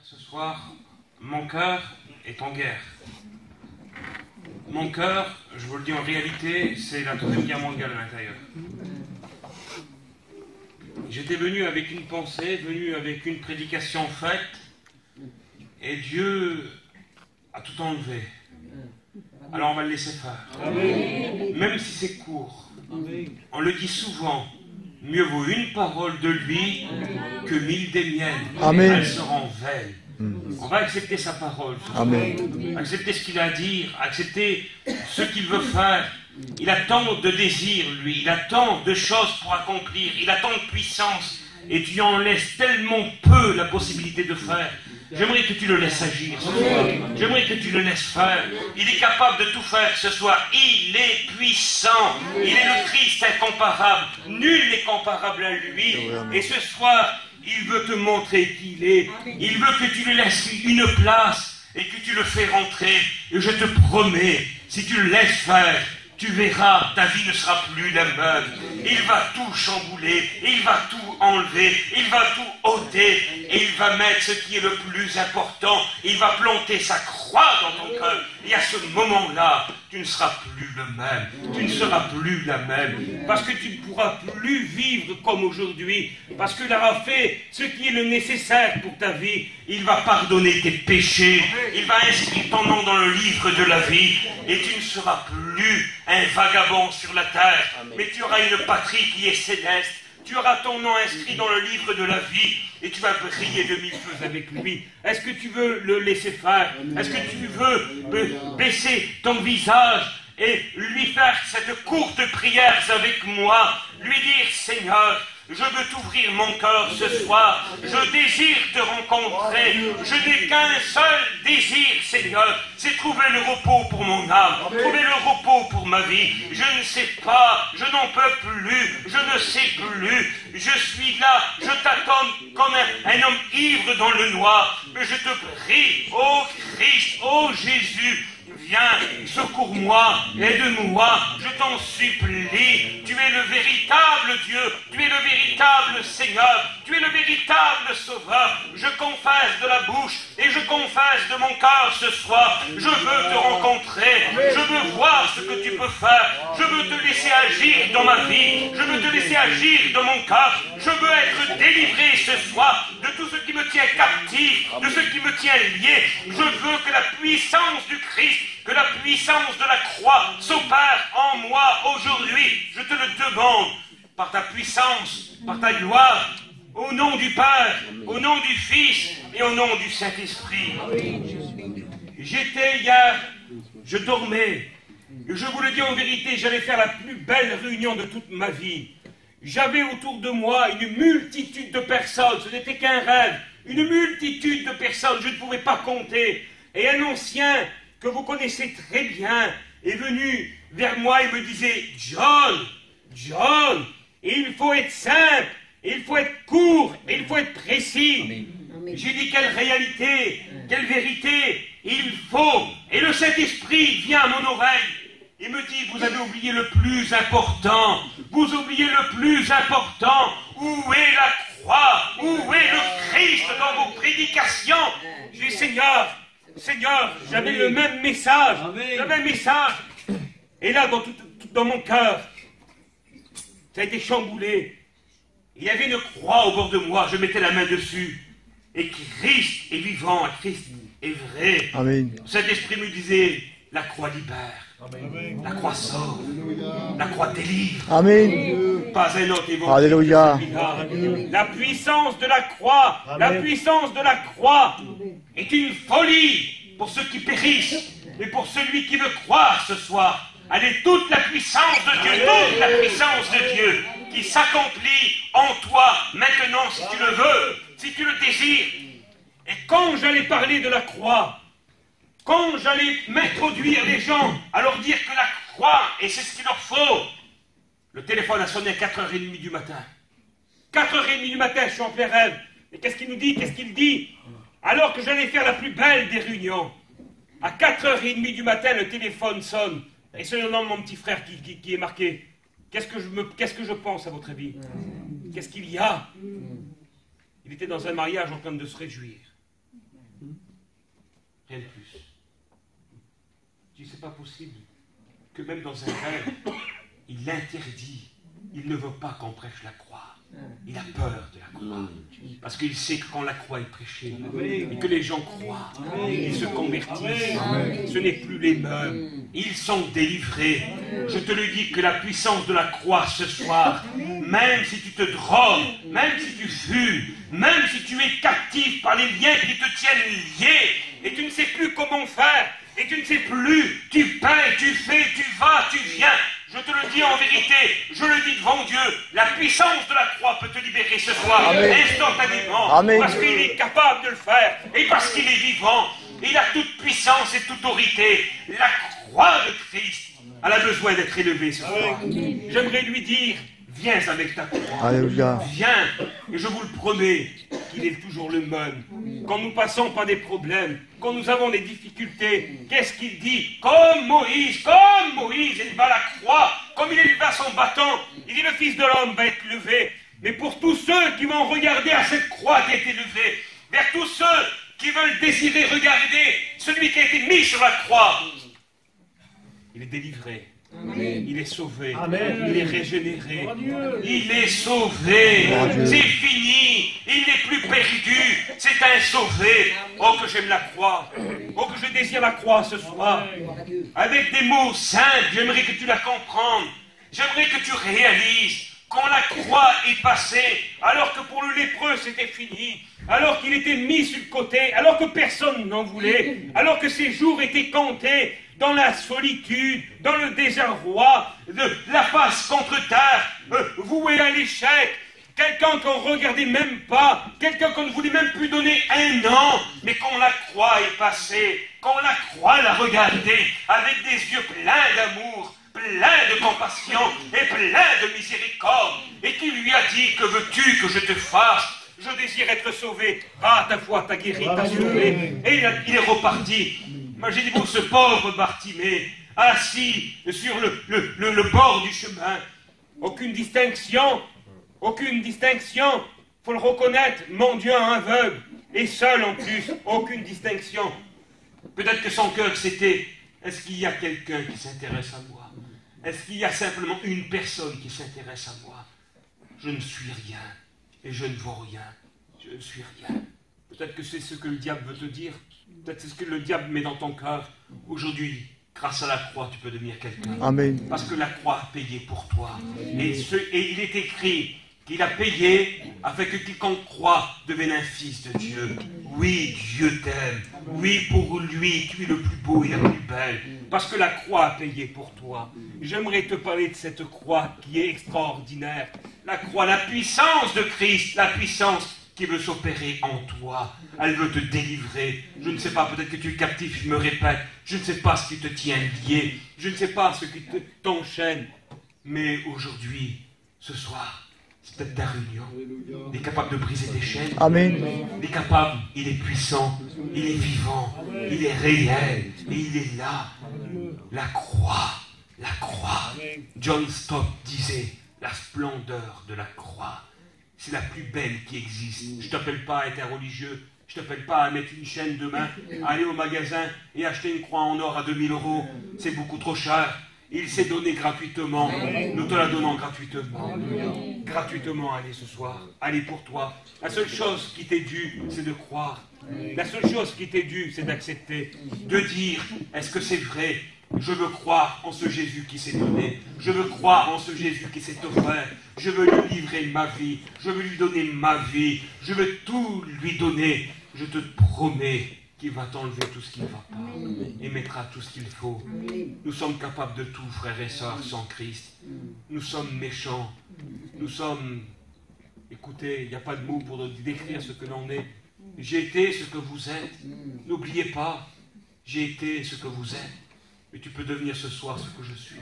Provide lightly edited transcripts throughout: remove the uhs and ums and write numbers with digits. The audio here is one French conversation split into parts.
Ce soir, mon cœur est en guerre. Mon cœur, je vous le dis en réalité, c'est la Troisième Guerre mondiale à l'intérieur. J'étais venu avec une pensée, venu avec une prédication faite, et Dieu a tout enlevé. Alors on va le laisser faire. Amen. Même si c'est court. Amen. On le dit souvent, mieux vaut une parole de lui que 1000 des miennes. Amen. Elles seront vaines. On va accepter sa parole. Amen. Accepter ce qu'il a à dire, accepter ce qu'il veut faire. Il a tant de désirs, lui. Il a tant de choses pour accomplir. Il a tant de puissance. Et tu en laisses tellement peu la possibilité de faire. J'aimerais que tu le laisses agir ce soir. J'aimerais que tu le laisses faire. Il est capable de tout faire ce soir. Il est puissant. Il est le Christ incomparable. Nul n'est comparable à lui. Et ce soir, il veut te montrer qui il est. Il veut que tu lui laisses une place et que tu le fais rentrer. Et je te promets, si tu le laisses faire, tu verras, ta vie ne sera plus la même. Il va tout chambouler, il va tout enlever, il va tout ôter, et il va mettre ce qui est le plus important. Il va planter sa croix dans ton cœur. Et à ce moment-là, tu ne seras plus le même. Tu ne seras plus la même. Parce que tu ne pourras plus vivre comme aujourd'hui. Parce qu'il aura fait ce qui est le nécessaire pour ta vie. Il va pardonner tes péchés. Il va inscrire ton nom dans le livre de la vie. Et tu ne seras plus un vagabond sur la terre. Mais tu auras une patrie qui est céleste. Tu auras ton nom inscrit dans le livre de la vie et tu vas briller de mille feux avec lui. Est-ce que tu veux le laisser faire? Est-ce que tu veux baisser ton visage et lui faire cette courte prière avec moi? Lui dire, Seigneur, je veux t'ouvrir mon cœur ce soir. Je désire te rencontrer. Je n'ai qu'un seul désir, Seigneur. C'est trouver le repos pour mon âme. Trouver le repos pour ma vie. Je ne sais pas. Je n'en peux plus. Je ne sais plus. Je suis là. Je t'attends comme un homme ivre dans le noir. Mais je te prie, ô Christ, ô Jésus, viens, secours-moi, aide-moi, je t'en supplie. Tu es le véritable Dieu, tu es le véritable Seigneur, tu es le véritable Sauveur. Je confesse de la bouche et je confesse de mon cœur ce soir. Je veux te rencontrer, je veux voir ce que tu peux faire. Je veux te laisser agir dans ma vie, je veux te laisser agir dans mon cœur. Je veux être délivré ce soir de tout ce qui me tient captif, de ce qui me tient lié. Je veux que la puissance du Christ, que la puissance de la croix s'opère en moi aujourd'hui. Je te le demande, par ta puissance, par ta gloire, au nom du Père, au nom du Fils et au nom du Saint-Esprit. J'étais hier, je dormais, et je vous le dis en vérité, j'allais faire la plus belle réunion de toute ma vie. J'avais autour de moi une multitude de personnes, ce n'était qu'un rêve, une multitude de personnes, je ne pouvais pas compter. Et un ancien que vous connaissez très bien, est venu vers moi et me disait « John, il faut être simple, il faut être court, il faut être précis. » J'ai dit quelle réalité, quelle vérité, il faut. Et le Saint-Esprit vient à mon oreille et me dit « Vous avez oublié le plus important, vous oubliez le plus important. Où est la croix? Où est le Christ dans vos prédications ?» J'ai dit « Seigneur, j'avais le même message, Et là, dans mon cœur, ça a été chamboulé. Il y avait une croix au bord de moi, je mettais la main dessus. Et Christ est vivant, Christ est vrai. Amen. Cet esprit me disait, la croix libère, Amen. La croix sauve, la croix délivre. Amen. Pas un autre évangile. Alléluia. La puissance de la croix, Amen. La puissance de la croix est une folie pour ceux qui périssent, mais pour celui qui veut croire ce soir. Elle est toute la puissance de Dieu, toute la puissance de Dieu qui s'accomplit en toi maintenant si tu le veux, si tu le désires. Et quand j'allais parler de la croix, quand j'allais m'introduire les gens à leur dire que la croix, et c'est ce qu'il leur faut, le téléphone a sonné à 4h30 du matin. 4h30 du matin, je suis en plein rêve. Et qu'est-ce qu'il nous dit? Qu'est-ce qu'il dit? Alors que j'allais faire la plus belle des réunions, à 4h30 du matin, le téléphone sonne. Et c'est le nom de mon petit frère qui est marqué. Qu'est-ce que je pense, à votre avis? Qu'est-ce qu'il y a? Il était dans un mariage en train de se réjouir. Rien de plus. Je dis, c'est pas possible que même dans un rêve, il l'interdit. Il ne veut pas qu'on prêche la croix. Il a peur de la croix. Parce qu'il sait que quand la croix est prêchée, et que les gens croient, ils se convertissent, ce n'est plus les mêmes. Ils sont délivrés. Je te le dis que la puissance de la croix ce soir, même si tu te drogues, même si tu fumes, même si tu es captif par les liens qui te tiennent liés, et tu ne sais plus comment faire, et tu ne sais plus, tu paies, tu fais, tu vas, tu viens. Je te le dis en vérité, je le dis devant Dieu, la puissance de la croix peut te libérer ce soir, instantanément, parce qu'il est capable de le faire, et parce qu'il est vivant. Il a toute puissance et toute autorité. La croix de Christ, elle a besoin d'être élevée ce soir. J'aimerais lui dire, viens avec ta croix. Alléluia. Viens, et je vous le promets, qu'il est toujours le même. Quand nous passons par des problèmes, quand nous avons des difficultés, qu'est-ce qu'il dit? Comme Moïse, il va à la croix, comme il éleva son bâton, il dit le Fils de l'homme va être levé. Mais pour tous ceux qui vont regarder à cette croix qui a été levée, vers tous ceux qui veulent désirer regarder celui qui a été mis sur la croix, il est délivré. Amen. Il est sauvé. Amen. Il est régénéré. Il est sauvé. C'est fini. Il n'est plus perdu. C'est un sauvé. Oh, que j'aime la croix. Oh, que je désire la croix ce soir. Avec des mots simples, j'aimerais que tu la comprennes. J'aimerais que tu réalises quand la croix est passée, alors que pour le lépreux c'était fini, alors qu'il était mis sur le côté, alors que personne n'en voulait, alors que ses jours étaient comptés, dans la solitude, dans le désarroi, de la face contre terre, voué à l'échec, quelqu'un qu'on ne regardait même pas, quelqu'un qu'on ne voulait même plus donner un an, mais quand la croix est passée, quand la croix l'a regardé, avec des yeux pleins d'amour, plein de compassion et plein de miséricorde, et qui lui a dit, que veux-tu que je te fasse? Je désire être sauvé. Ah, ta foi t'a guéri, t'a sauvé. Et il est reparti. Imaginez-vous ce pauvre Bartimée, assis sur le bord du chemin. Aucune distinction, faut le reconnaître, mendiant aveugle, et seul en plus, aucune distinction. Peut-être que son cœur c'était, est-ce qu'il y a quelqu'un qui s'intéresse à moi? Est-ce qu'il y a simplement une personne qui s'intéresse à moi? Je ne suis rien, et je ne vaux rien, je ne suis rien. Peut-être que c'est ce que le diable veut te dire. Peut-être c'est ce que le diable met dans ton cœur. Aujourd'hui, grâce à la croix, tu peux devenir quelqu'un. Amen. Parce que la croix a payé pour toi. Et il est écrit qu'il a payé afin que quiconque croit devienne un fils de Dieu. Oui, Dieu t'aime. Oui, pour lui, tu es le plus beau et la plus belle. Parce que la croix a payé pour toi. J'aimerais te parler de cette croix qui est extraordinaire. La croix, la puissance de Christ, la puissance qui veut s'opérer en toi. Elle veut te délivrer. Je ne sais pas, peut-être que tu es captif, je me répète. Je ne sais pas ce qui te tient lié. Je ne sais pas ce qui t'enchaîne. Mais aujourd'hui, ce soir, c'est peut-être ta réunion. Il est capable de briser tes chaînes. Amen. Il est capable, il est puissant, il est vivant, il est réel, et il est là. La croix, la croix. John Stott disait, la splendeur de la croix. C'est la plus belle qui existe. Je ne t'appelle pas à être un religieux. Je ne t'appelle pas à mettre une chaîne demain, à aller au magasin et acheter une croix en or à 2000 €. C'est beaucoup trop cher. Il s'est donné gratuitement. Nous te la donnons gratuitement. Gratuitement, allez ce soir. Allez pour toi. La seule chose qui t'est due, c'est de croire. La seule chose qui t'est due, c'est d'accepter. De dire, est-ce que c'est vrai? Je veux croire en ce Jésus qui s'est donné. Je veux croire en ce Jésus qui s'est offert. Je veux lui livrer ma vie. Je veux lui donner ma vie. Je veux tout lui donner. Je te promets qu'il va t'enlever tout ce qui ne va pas et mettra tout ce qu'il faut. Nous sommes capables de tout, frères et sœurs, sans Christ. Nous sommes méchants. Nous sommes... Écoutez, il n'y a pas de mots pour décrire ce que l'on est. J'ai été ce que vous êtes. N'oubliez pas, j'ai été ce que vous êtes. Mais tu peux devenir ce soir ce que je suis.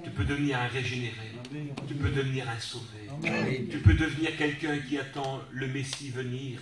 Tu peux devenir un régénéré. Tu peux devenir un sauvé. Tu peux devenir quelqu'un qui attend le Messie venir.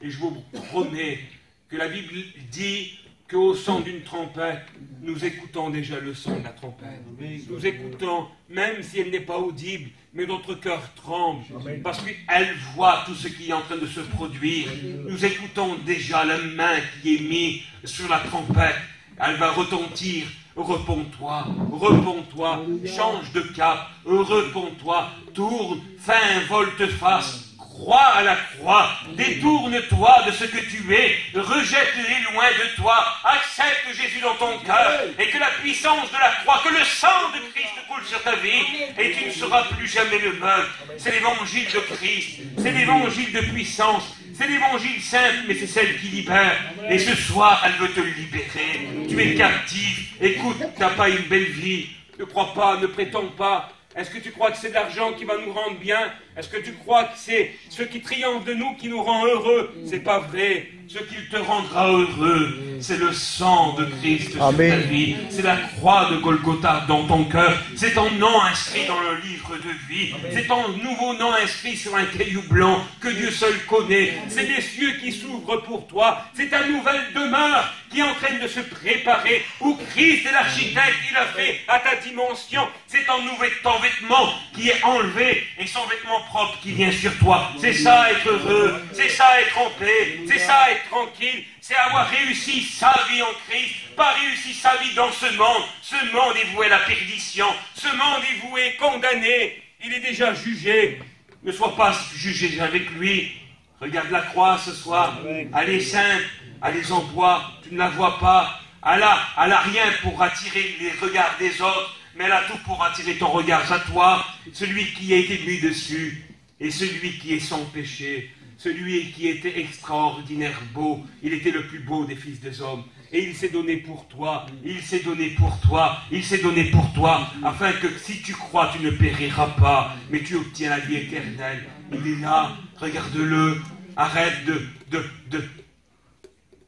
Et je vous promets que la Bible dit qu'au son d'une trompette, nous écoutons déjà le son de la trompette. Nous écoutons, même si elle n'est pas audible, mais notre cœur tremble, parce qu'elle voit tout ce qui est en train de se produire. Nous écoutons déjà la main qui est mise sur la trompette. Elle va retentir. Réponds-toi, réponds-toi, change de cap, réponds-toi, tourne, fais un volte-face. Crois à la croix, détourne-toi de ce que tu es, rejette-les loin de toi, accepte Jésus dans ton cœur, et que la puissance de la croix, que le sang de Christ coule sur ta vie, et tu ne seras plus jamais le même. C'est l'évangile de Christ, c'est l'évangile de puissance, c'est l'évangile simple, mais c'est celle qui libère. Et ce soir, elle veut te libérer. Tu es captif, écoute, tu n'as pas une belle vie, ne crois pas, ne prétends pas. Est-ce que tu crois que c'est de l'argent qui va nous rendre bien? Est-ce que tu crois que c'est ce qui triomphe de nous qui nous rend heureux? C'est pas vrai. Ce qui te rendra heureux, c'est le sang de Christ sur ta vie. C'est la croix de Golgotha dans ton cœur. C'est ton nom inscrit dans le livre de vie. C'est ton nouveau nom inscrit sur un caillou blanc que Dieu seul connaît. C'est les cieux qui s'ouvrent pour toi. C'est ta nouvelle demeure qui est en train de se préparer, où Christ est l'architecte, il a fait à ta dimension. C'est ton vêtement qui est enlevé et son vêtement propre qui vient sur toi. C'est ça être heureux, c'est ça être en paix, c'est ça être tranquille, c'est avoir réussi sa vie en Christ, pas réussi sa vie dans ce monde. Ce monde est voué à la perdition, ce monde est voué, condamné, il est déjà jugé. Ne sois pas jugé avec lui. Regarde la croix ce soir, elle est simple, elle est en bois, tu ne la vois pas, elle a rien pour attirer les regards des autres, mais elle a tout pour attirer ton regard à toi, celui qui a été mis dessus, et celui qui est sans péché, celui qui était extraordinaire beau, il était le plus beau des fils des hommes, et il s'est donné pour toi, il s'est donné pour toi, il s'est donné pour toi, afin que si tu crois, tu ne périras pas, mais tu obtiens la vie éternelle. Il est là, regarde-le, arrête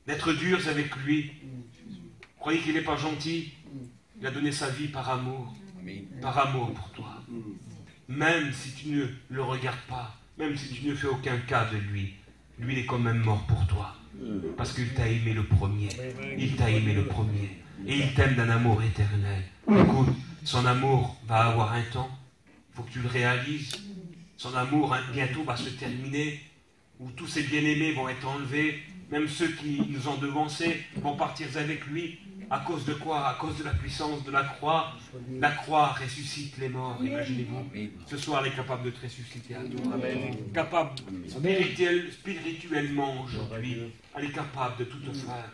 d'être durs avec lui. Vous croyez qu'il n'est pas gentil? Il a donné sa vie par amour pour toi. Même si tu ne le regardes pas, même si tu ne fais aucun cas de lui, lui il est quand même mort pour toi. Parce qu'il t'a aimé le premier. Il t'a aimé le premier. Et il t'aime d'un amour éternel. Écoute, son amour va avoir un temps. Il faut que tu le réalises. Son amour bientôt va se terminer, où tous ses bien-aimés vont être enlevés, même ceux qui nous ont devancés vont partir avec lui. À cause de quoi? À cause de la puissance de la croix. La croix ressuscite les morts, imaginez-vous. Ce soir, elle est capable de te ressusciter à toi. Capable spirituellement aujourd'hui. Elle est capable de tout te faire.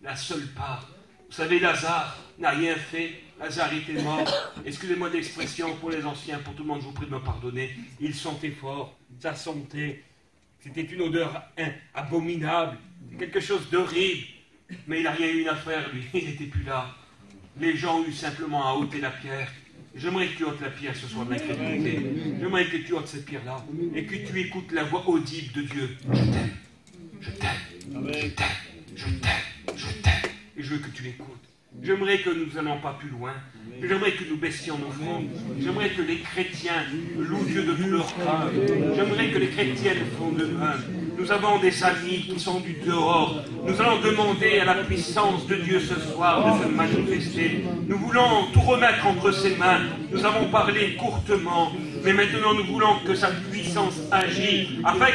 La seule part. Vous savez, Lazare n'a rien fait. Lazare était mort. Excusez-moi d'expression pour les anciens, pour tout le monde, je vous prie de me pardonner. Il sentait fort, ça sentait. C'était une odeur abominable, quelque chose d'horrible. Mais il n'a rien eu à faire, lui. Il n'était plus là. Les gens ont eu simplement à ôter la pierre. J'aimerais que tu ôtes la pierre ce soir de l'incrédulité. J'aimerais que tu ôtes cette pierre-là et que tu écoutes la voix audible de Dieu. Je t'aime, je t'aime, je t'aime, je t'aime, je t'aime. Et je veux que tu l'écoutes. J'aimerais que nous n'allions pas plus loin. J'aimerais que nous baissions nos fronts. J'aimerais que les chrétiens louent Dieu de tout leur cœur. J'aimerais que les chrétiennes font de même. Nous avons des amis qui sont du dehors. Nous allons demander à la puissance de Dieu ce soir de se manifester. Nous voulons tout remettre entre ses mains. Nous avons parlé courtement, mais maintenant nous voulons que sa puissance agisse afin